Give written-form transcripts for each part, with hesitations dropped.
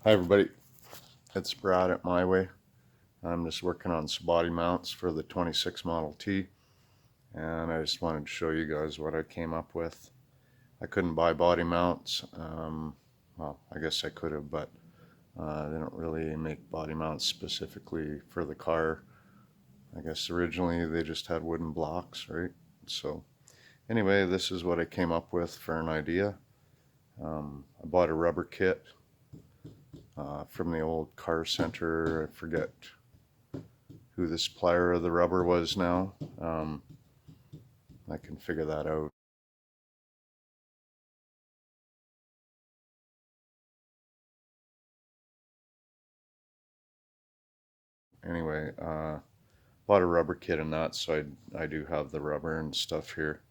Hi everybody, it's Brad at My Way. I'm just working on some body mounts for the 26 Model T, and I just wanted to show you guys what I came up with. I couldn't buy body mounts. Well, I guess I could have, but they don't really make body mounts specifically for the car. I guess originally they just had wooden blocks, right? So anyway, this is what I came up with for an idea. I bought a rubber kit from the old car center. I forget who the supplier of the rubber was now. I can figure that out. Anyway, bought a rubber kit and that, so I do have the rubber and stuff here.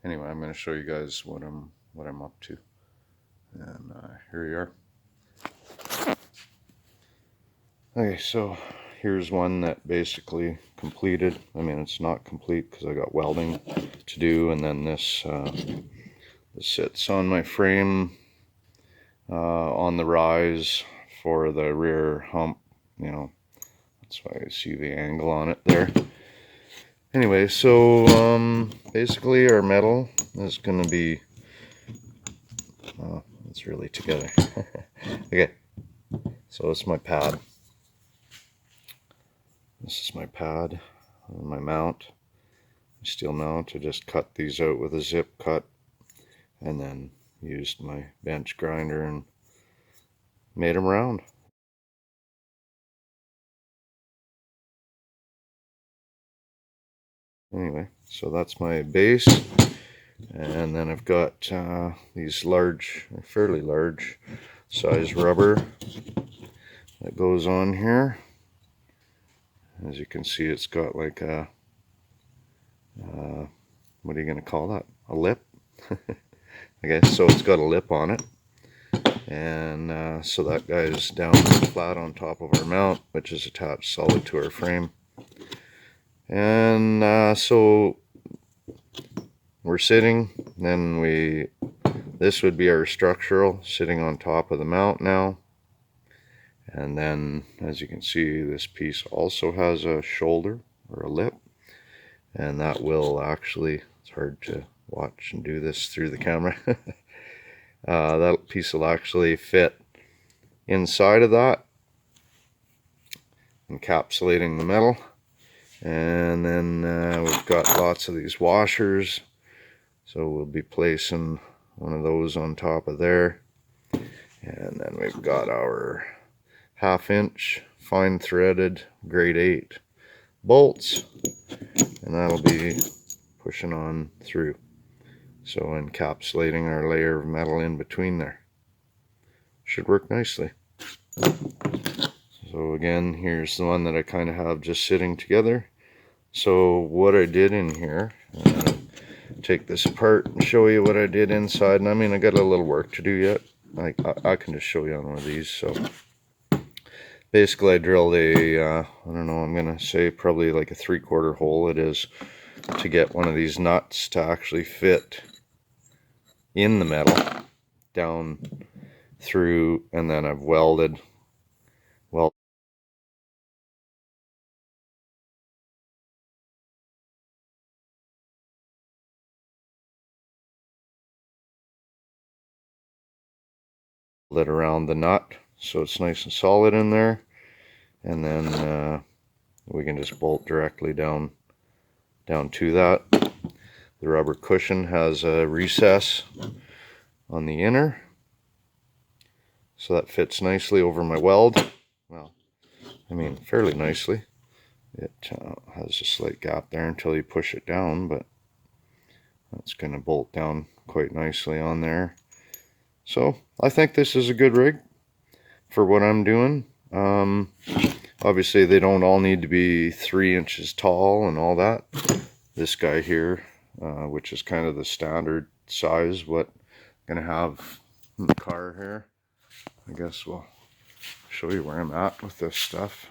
Anyway, I'm going to show you guys what I'm up to, and here you are. Okay, so here's one that basically completed. I mean, it's not complete because I got welding to do, and then this sits on my frame on the rise for the rear hump. You know, that's why I see the angle on it there. Anyway, so basically our metal is going to be, it's really together. Okay, so it's my pad. This is my pad, my mount, steel mount. I just cut these out with a zip cut and then used my bench grinder and made them round. Anyway, so that's my base, and then I've got these large, fairly large size rubber that goes on here. As you can see, it's got like a, what are you going to call that? A lip? I guess so. It's got a lip on it. And so that guy's down flat on top of our mount, which is attached solid to our frame. And so we're sitting, then this would be our structural sitting on top of the mount now. And then, as you can see, this piece also has a shoulder or a lip, and that will actually, it's hard to watch and do this through the camera. That piece will actually fit inside of that, encapsulating the metal. And then we've got lots of these washers, so we'll be placing one of those on top of there. And then we've got our 1/2 inch fine threaded grade 8 bolts, and that'll be pushing on through, so encapsulating our layer of metal in between there. Should work nicely. So again, here's the one that I kind of have just sitting together. So what I did in here, take this apart and show you what I did inside. And I mean, I got a little work to do yet. I can just show you on one of these. So basically I drilled a, I don't know, I'm going to say probably like a 3/4 hole it is, to get one of these nuts to actually fit in the metal down through, and then I've welded it around the nut so it's nice and solid in there, and then we can just bolt directly down to that. The rubber cushion has a recess on the inner, so that fits nicely over my weld. Well, I mean, fairly nicely. It has a slight gap there until you push it down, but that's going to bolt down quite nicely on there. So I think this is a good rig for what I'm doing. Obviously they don't all need to be 3 inches tall and all that. This guy here, which is kind of the standard size, what I'm going to have in the car here. I guess we'll show you where I'm at with this stuff.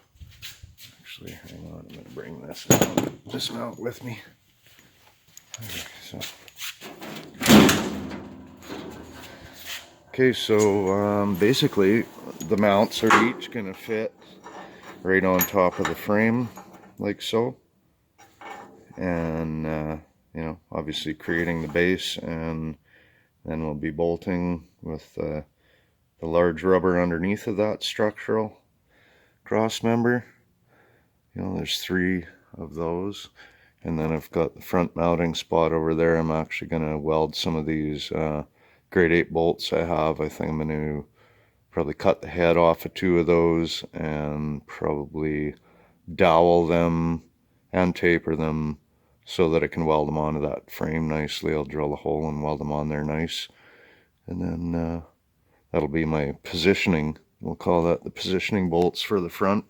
Actually, hang on, I'm going to bring this mount with me. Okay, so basically the mounts are each going to fit right on top of the frame, like so. And, you know, obviously creating the base, and then we'll be bolting with the large rubber underneath of that structural cross member. You know, there's 3 of those. And then I've got the front mounting spot over there. I'm actually going to weld some of these grade 8 bolts I have. I think I'm going to probably cut the head off of 2 of those and probably dowel them and taper them so that I can weld them onto that frame nicely. I'll drill a hole and weld them on there nice. And then that'll be my positioning. We'll call that the positioning bolts for the front.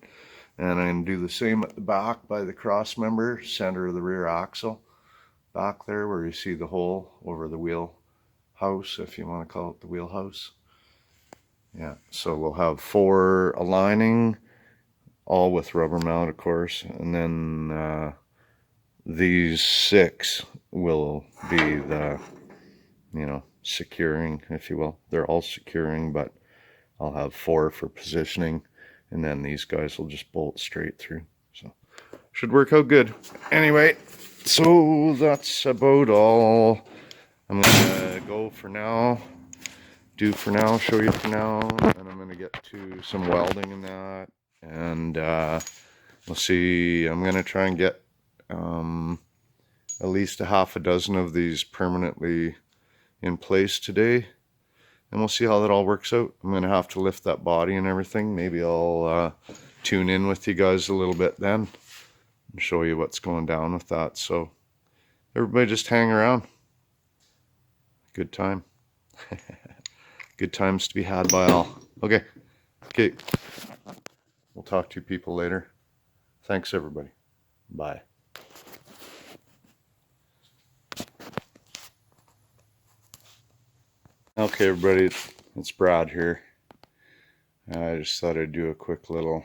And I'm going to do the same at the back by the cross member, center of the rear axle. Back there where you see the hole over the wheel house, if you want to call it the wheelhouse. Yeah, so we'll have 4 aligning, all with rubber mount, of course. And then these 6 will be the, you know, securing, if you will. They're all securing, but I'll have 4 for positioning. And then these guys will just bolt straight through. So should work out good. Anyway, so that's about all I'm gonna go for now. Do for now, show you for now, and I'm gonna get to some welding and that. And we'll see. I'm gonna try and get at least a half a dozen of these permanently in place today. And we'll see how that all works out. I'm going to have to lift that body and everything. Maybe I'll tune in with you guys a little bit then and show you what's going down with that. So everybody just hang around. Good time. Good times to be had by all. Okay. We'll talk to you people later. Thanks everybody. Bye. Okay everybody, it's Brad here. I just thought I'd do a quick little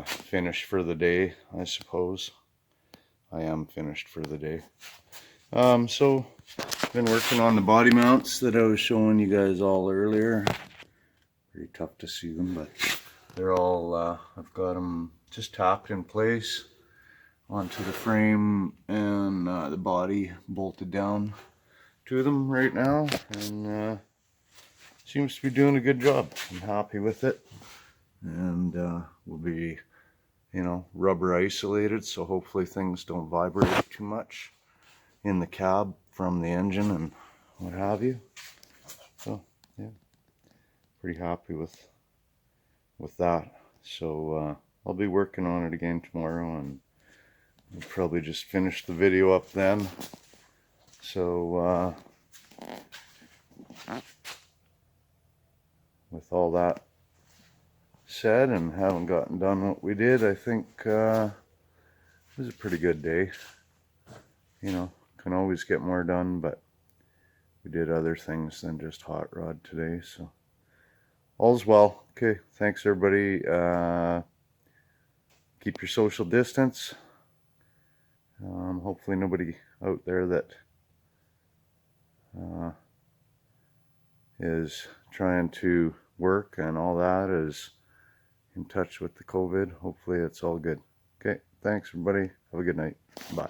finish for the day, I suppose. I am finished for the day. So, been working on the body mounts that I was showing you guys all earlier. Pretty tough to see them, but they're all, I've got them just tapped in place onto the frame, and the body bolted down to them right now, and seems to be doing a good job. I'm happy with it, and will be, you know, rubber isolated, so hopefully things don't vibrate too much in the cab from the engine and what have you. So yeah, pretty happy with that. So I'll be working on it again tomorrow, and we'll probably just finish the video up then. So with all that said, and haven't gotten done what we did, I think it was a pretty good day. You know, can always get more done, but we did other things than just hot rod today, so all's well. Okay, thanks everybody. Keep your social distance. Hopefully nobody out there that is trying to work and all that is in touch with the COVID. Hopefully it's all good. Okay, thanks everybody. Have a good night. Bye.